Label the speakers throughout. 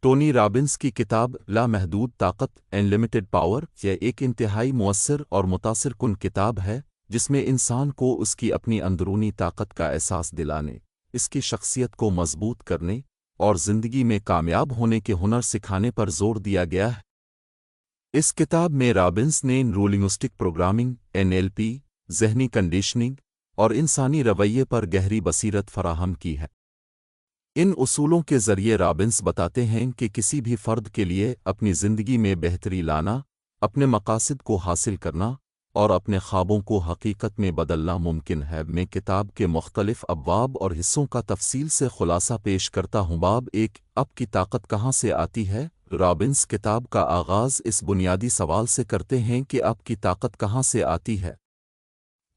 Speaker 1: Tony Robbins کی کتاب لامحدود طاقت انلمیٹڈ پاور یہ ایک انتہائی مؤثر اور متاثر کن کتاب ہے جس میں انسان کو اس کی اپنی اندرونی طاقت کا احساس دلانے، اس کی شخصیت کو مضبوط کرنے اور زندگی میں کامیاب ہونے کے ہنر سکھانے پر زور دیا گیا ہے۔ اس کتاب میں رابنس نے نیورولنگوسٹک پروگرامنگ NLP، ذہنی کنڈیشننگ اور انسانی رویے پر گہری بصیرت فراہم کی ہے۔ ان اصولوں کے ذریعے رابنس بتاتے ہیں کہ کسی بھی فرد کے لیے اپنی زندگی میں بہتری لانا، اپنے مقاصد کو حاصل کرنا اور اپنے خوابوں کو حقیقت میں بدلنا ممکن ہے۔ میں کتاب کے مختلف ابواب اور حصوں کا تفصیل سے خلاصہ پیش کرتا ہوں۔ باب 1، اب کی طاقت کہاں سے آتی ہے؟ رابنس کتاب کا آغاز اس بنیادی سوال سے کرتے ہیں کہ اب کی طاقت کہاں سے آتی ہے۔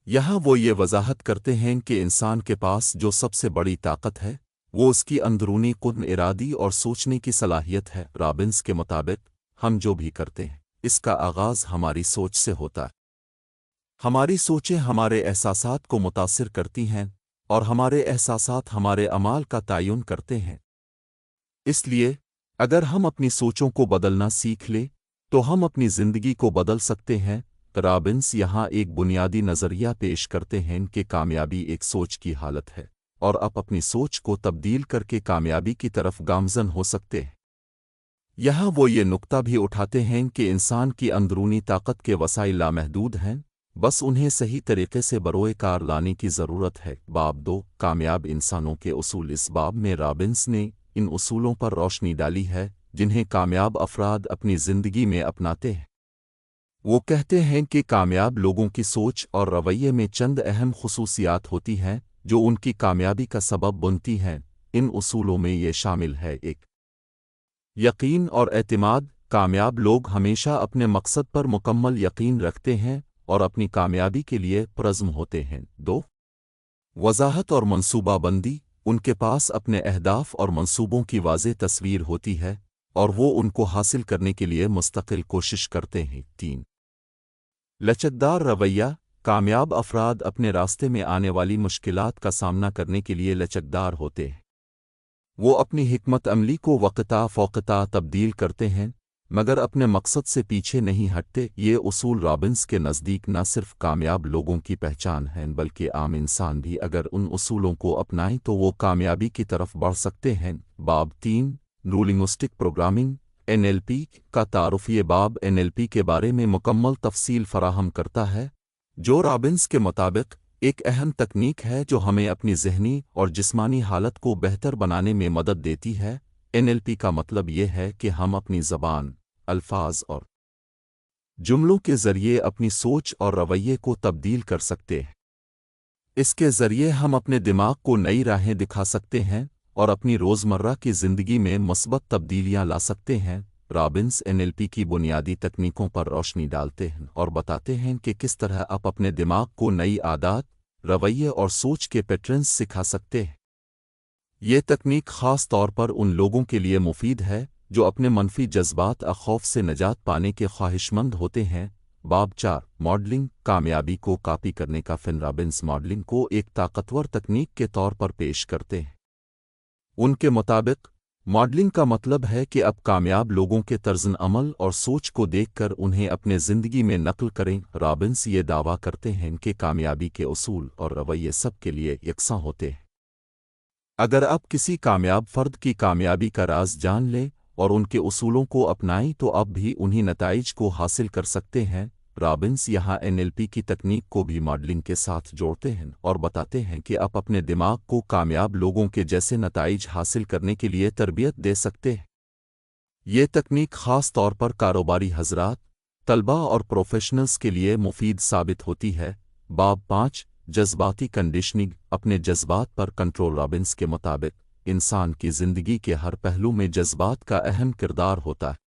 Speaker 1: یہاں وہ یہ وضاحت کرتے ہیں کہ انسان کے پاس جو سب سے بڑی طاقت ہے وہ اس کی اندرونی قدر ارادی اور سوچنے کی صلاحیت ہے۔ رابنس کے مطابق ہم جو بھی کرتے ہیں اس کا آغاز ہماری سوچ سے ہوتا ہے۔ ہماری سوچیں ہمارے احساسات کو متاثر کرتی ہیں اور ہمارے احساسات ہمارے اعمال کا تعین کرتے ہیں۔ اس لیے اگر ہم اپنی سوچوں کو بدلنا سیکھ لیں تو ہم اپنی زندگی کو بدل سکتے ہیں۔ رابنس یہاں ایک بنیادی نظریہ پیش کرتے ہیں کہ کامیابی ایک سوچ کی حالت ہے اور آپ اپنی سوچ کو تبدیل کر کے کامیابی کی طرف گامزن ہو سکتے ہیں۔ یہاں وہ یہ نقطہ بھی اٹھاتے ہیں کہ انسان کی اندرونی طاقت کے وسائل لامحدود ہیں، بس انہیں صحیح طریقے سے بروئے کار لانے کی ضرورت ہے۔ باب 2، کامیاب انسانوں کے اصول۔ اس باب میں رابنس نے ان اصولوں پر روشنی ڈالی ہے جنہیں کامیاب افراد اپنی زندگی میں اپناتے ہیں۔ وہ کہتے ہیں کہ کامیاب لوگوں کی سوچ اور رویے میں چند اہم خصوصیات ہوتی ہیں جو ان کی کامیابی کا سبب بنتی ہیں۔ ان اصولوں میں یہ شامل ہے: 1، یقین اور اعتماد۔ کامیاب لوگ ہمیشہ اپنے مقصد پر مکمل یقین رکھتے ہیں اور اپنی کامیابی کے لیے پرعزم ہوتے ہیں۔ 2، وضاحت اور منصوبہ بندی۔ ان کے پاس اپنے اہداف اور منصوبوں کی واضح تصویر ہوتی ہے اور وہ ان کو حاصل کرنے کے لیے مستقل کوشش کرتے ہیں۔ 3، لچکدار رویہ۔ کامیاب افراد اپنے راستے میں آنے والی مشکلات کا سامنا کرنے کے لیے لچکدار ہوتے ہیں۔ وہ اپنی حکمت عملی کو وقتہ فوقتہ تبدیل کرتے ہیں مگر اپنے مقصد سے پیچھے نہیں ہٹتے۔ یہ اصول رابنس کے نزدیک نہ صرف کامیاب لوگوں کی پہچان ہیں بلکہ عام انسان بھی اگر ان اصولوں کو اپنائیں تو وہ کامیابی کی طرف بڑھ سکتے ہیں۔ باب 3، نیورولنگوسٹک پروگرامنگ NLP کا تعارف۔ یہ باب NLP کے بارے میں مکمل تفصیل فراہم کرتا ہے جو رابنس کے مطابق ایک اہم تکنیک ہے جو ہمیں اپنی ذہنی اور جسمانی حالت کو بہتر بنانے میں مدد دیتی ہے۔ NLP کا مطلب یہ ہے کہ ہم اپنی زبان، الفاظ اور جملوں کے ذریعے اپنی سوچ اور رویے کو تبدیل کر سکتے ہیں۔ اس کے ذریعے ہم اپنے دماغ کو نئی راہیں دکھا سکتے ہیں اور اپنی روزمرہ کی زندگی میں مثبت تبدیلیاں لا سکتے ہیں۔ رابنس NLP کی بنیادی تکنیکوں پر روشنی ڈالتے ہیں اور بتاتے ہیں کہ کس طرح آپ اپنے دماغ کو نئی عادات، رویے اور سوچ کے پیٹرنز سکھا سکتے ہیں۔ یہ تکنیک خاص طور پر ان لوگوں کے لیے مفید ہے جو اپنے منفی جذبات اور خوف سے نجات پانے کے خواہشمند ہوتے ہیں۔ باب 4، ماڈلنگ۔ کامیابی کو کاپی کرنے کا فن۔ رابنس ماڈلنگ کو ایک طاقتور تکنیک کے طور پر پیش کرتے ہیں۔ ان کے مطابق ماڈلنگ کا مطلب ہے کہ اب کامیاب لوگوں کے طرز عمل اور سوچ کو دیکھ کر انہیں اپنے زندگی میں نقل کریں۔ رابنس یہ دعویٰ کرتے ہیں کہ کامیابی کے اصول اور رویے سب کے لیے یکساں ہوتے ہیں۔ اگر آپ کسی کامیاب فرد کی کامیابی کا راز جان لیں اور ان کے اصولوں کو اپنائیں تو آپ بھی انہی نتائج کو حاصل کر سکتے ہیں۔ رابنس یہاں NLP کی تکنیک کو بھی ماڈلنگ کے ساتھ جوڑتے ہیں اور بتاتے ہیں کہ آپ اپنے دماغ کو کامیاب لوگوں کے جیسے نتائج حاصل کرنے کے لیے تربیت دے سکتے ہیں۔ یہ تکنیک خاص طور پر کاروباری حضرات، طلباء اور پروفیشنلز کے لیے مفید ثابت ہوتی ہے۔ باب 5، جذباتی کنڈیشننگ۔ اپنے جذبات پر کنٹرول۔ رابنس کے مطابق انسان کی زندگی کے ہر پہلو میں جذبات کا اہم کردار ہوتا ہے۔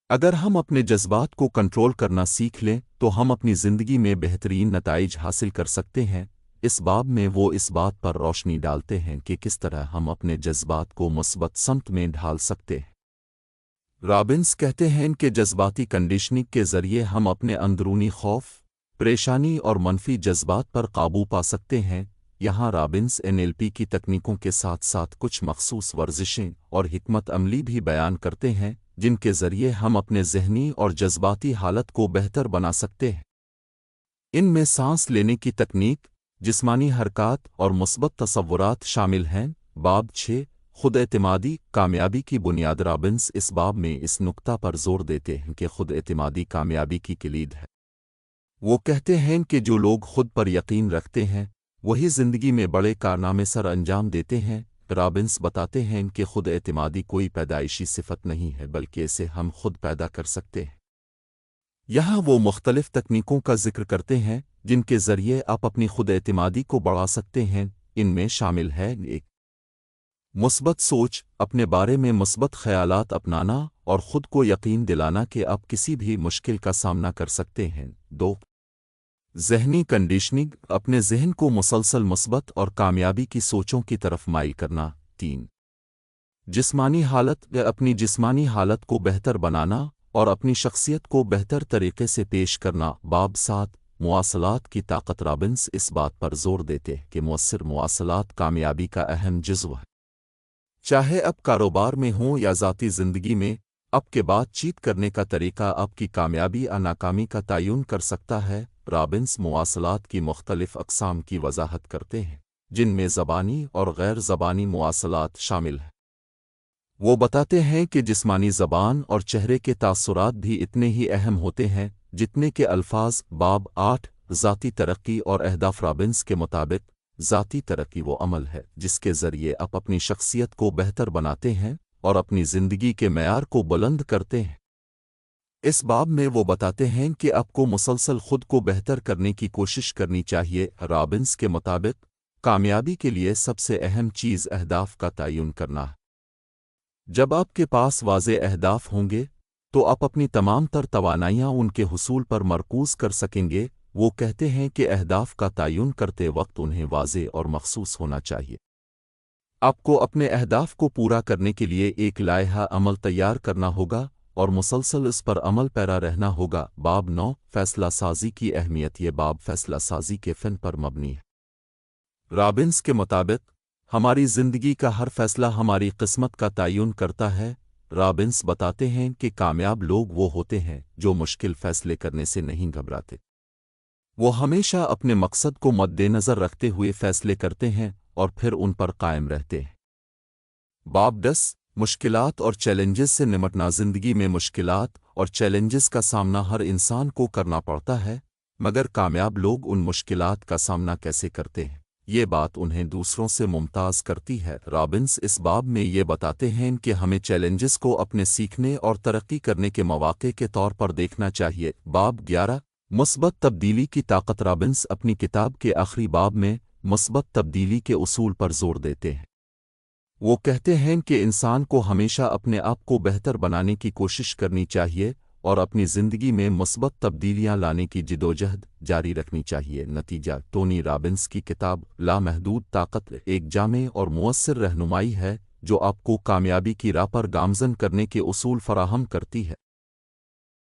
Speaker 1: اگر ہم اپنے جذبات کو کنٹرول کرنا سیکھ لیں تو ہم اپنی زندگی میں بہترین نتائج حاصل کر سکتے ہیں۔ اس باب میں وہ اس بات پر روشنی ڈالتے ہیں کہ کس طرح ہم اپنے جذبات کو مثبت سمت میں ڈھال سکتے ہیں۔ رابنس کہتے ہیں کہ جذباتی کنڈیشننگ کے ذریعے ہم اپنے اندرونی خوف، پریشانی اور منفی جذبات پر قابو پا سکتے ہیں۔ یہاں رابنس NLP کی تکنیکوں کے ساتھ ساتھ کچھ مخصوص ورزشیں اور حکمت عملی بھی بیان کرتے ہیں جن کے ذریعے ہم اپنے ذہنی اور جذباتی حالت کو بہتر بنا سکتے ہیں۔ ان میں سانس لینے کی تکنیک، جسمانی حرکات اور مثبت تصورات شامل ہیں۔ باب 6 خود اعتمادی کامیابی کی بنیاد۔ رابنس اس باب میں اس نکتہ پر زور دیتے ہیں کہ خود اعتمادی کامیابی کی کلید ہے۔ وہ کہتے ہیں کہ جو لوگ خود پر یقین رکھتے ہیں وہی زندگی میں بڑے کارنامے سر انجام دیتے ہیں۔ رابنس بتاتے ہیں کہ خود اعتمادی کوئی پیدائشی صفت نہیں ہے بلکہ اسے ہم خود پیدا کر سکتے ہیں۔ یہاں وہ مختلف تکنیکوں کا ذکر کرتے ہیں جن کے ذریعے آپ اپنی خود اعتمادی کو بڑھا سکتے ہیں۔ ان میں شامل ہے: 1 مثبت سوچ، اپنے بارے میں مثبت خیالات اپنانا اور خود کو یقین دلانا کہ آپ کسی بھی مشکل کا سامنا کر سکتے ہیں۔ 2 ذہنی کنڈیشننگ، اپنے ذہن کو مسلسل مثبت اور کامیابی کی سوچوں کی طرف مائل کرنا۔ 3 جسمانی حالت، اپنی جسمانی حالت کو بہتر بنانا اور اپنی شخصیت کو بہتر طریقے سے پیش کرنا۔ باب 7 مواصلات کی طاقت۔ رابنس اس بات پر زور دیتے ہیں کہ مؤثر مواصلات کامیابی کا اہم جزو ہے۔ چاہے اب کاروبار میں ہوں یا ذاتی زندگی میں، آپ کے بات چیت کرنے کا طریقہ آپ کی کامیابی یا ناکامی کا تعین کر سکتا ہے۔ رابنس مواصلات کی مختلف اقسام کی وضاحت کرتے ہیں جن میں زبانی اور غیر زبانی مواصلات شامل ہیں۔ وہ بتاتے ہیں کہ جسمانی زبان اور چہرے کے تاثرات بھی اتنے ہی اہم ہوتے ہیں جتنے کہ الفاظ۔ باب 8 ذاتی ترقی اور اہداف۔ رابنس کے مطابق ذاتی ترقی وہ عمل ہے جس کے ذریعے آپ اپنی شخصیت کو بہتر بناتے ہیں اور اپنی زندگی کے معیار کو بلند کرتے ہیں۔ اس باب میں وہ بتاتے ہیں کہ آپ کو مسلسل خود کو بہتر کرنے کی کوشش کرنی چاہیے۔ رابنس کے مطابق کامیابی کے لیے سب سے اہم چیز اہداف کا تعین کرنا ہے۔ جب آپ کے پاس واضح اہداف ہوں گے تو آپ اپنی تمام تر توانائیاں ان کے حصول پر مرکوز کر سکیں گے۔ وہ کہتے ہیں کہ اہداف کا تعین کرتے وقت انہیں واضح اور مخصوص ہونا چاہیے۔ آپ کو اپنے اہداف کو پورا کرنے کے لیے ایک لائحہ عمل تیار کرنا ہوگا اور مسلسل اس پر عمل پیرا رہنا ہوگا۔ باب 9 فیصلہ سازی کی اہمیت۔ یہ باب فیصلہ سازی کے فن پر مبنی ہے۔ رابنس کے مطابق ہماری زندگی کا ہر فیصلہ ہماری قسمت کا تعین کرتا ہے۔ رابنس بتاتے ہیں کہ کامیاب لوگ وہ ہوتے ہیں جو مشکل فیصلے کرنے سے نہیں گھبراتے۔ وہ ہمیشہ اپنے مقصد کو مد نظر رکھتے ہوئے فیصلے کرتے ہیں اور پھر ان پر قائم رہتے ہیں۔ باب 10 مشکلات اور چیلنجز سے نمٹنا۔ زندگی میں مشکلات اور چیلنجز کا سامنا ہر انسان کو کرنا پڑتا ہے، مگر کامیاب لوگ ان مشکلات کا سامنا کیسے کرتے ہیں یہ بات انہیں دوسروں سے ممتاز کرتی ہے۔ رابنس اس باب میں یہ بتاتے ہیں کہ ہمیں چیلنجز کو اپنے سیکھنے اور ترقی کرنے کے مواقع کے طور پر دیکھنا چاہیے۔ باب 11 مثبت تبدیلی کی طاقت۔ رابنس اپنی کتاب کے آخری باب میں مثبت تبدیلی کے اصول پر زور دیتے ہیں۔ وہ کہتے ہیں کہ انسان کو ہمیشہ اپنے آپ کو بہتر بنانے کی کوشش کرنی چاہیے اور اپنی زندگی میں مثبت تبدیلیاں لانے کی جدوجہد جاری رکھنی چاہیے۔ نتیجہ ٹونی رابنس کی کتاب لامحدود طاقت ایک جامع اور مؤثر رہنمائی ہے جو آپ کو کامیابی کی راہ پر گامزن کرنے کے اصول فراہم کرتی ہے۔